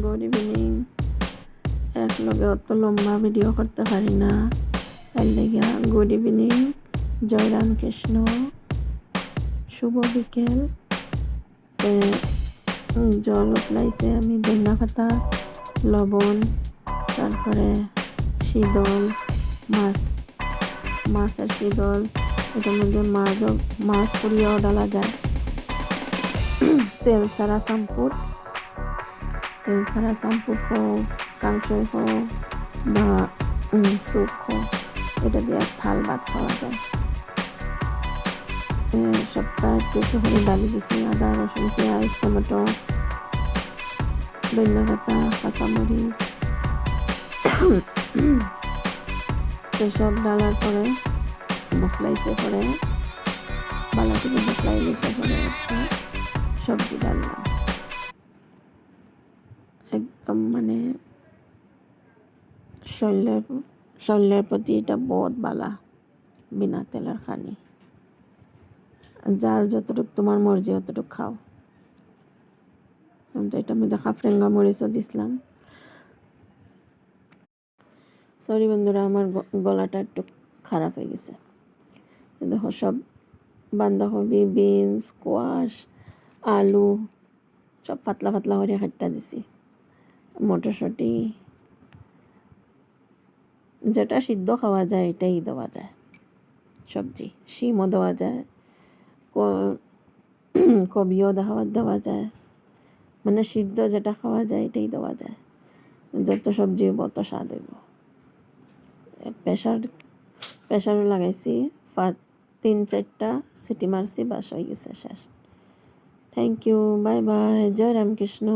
Good evening. এক লগে অত লম্বা ভিডিও করতে পারি না, তার লেগে গুড ইভিনিং, জয় রামকৃষ্ণ, শুভ বিকেল। জল উতলাইছে, আমি ধনিয়া পাতা, লবণ, তারপরে শীতল মাছের শীতল, এটার মধ্যে মাছ পুড়িয়েও ডালা যায়, তেল ছাড়া চাম্পুর হোক, কাংসই হোক বা স্যুপ হোক, এটা দিয়ে থাল ভাত খাওয়া যায়। সপ্তাহে একটু করে ডালি দিচ্ছি, আদা রসুন পেঁয়াজ টমেটো ধনিয়া পাতা কাঁচামরিচ এসব ডালার পরে বকলাইছে পরে বালা থেকে বকলাই লিছে পরে সবজি ডাললাম। একদম মানে শরীরের প্রতি এটা বহুত বালা, বিনা তেলের খানি। জাল যতটুকু তোমার মর্জি অতটুকু খাও। আমি তো এটার মধ্যে খাফরেঙ্গা মরিচও দিছিলাম। সরি বন্ধুরা, আমার গলাটা একটু খারাপ হয়ে গেছে। দেখো সব বাঁধাকপি, বিনস, কোয়াশ, আলু সব পাতলা পাতলা করে কাটটা দিছি, মটরশুঁটি, যেটা সিদ্ধ খাওয়া যায় এটাই দেওয়া যায়। সবজি শিমও দেওয়া যায়, কবিও দেওয়া যায়, মানে সিদ্ধ যেটা খাওয়া যায় এটাই দেওয়া যায়। যত সবজি হইব তত স্বাদ হইব। প্রেশারও লাগাইছি, 3-4টা সিটি মারছি, বাস হয়ে গেছে, শেষ। থ্যাংক ইউ, বাই বাই, জয় রামকৃষ্ণ।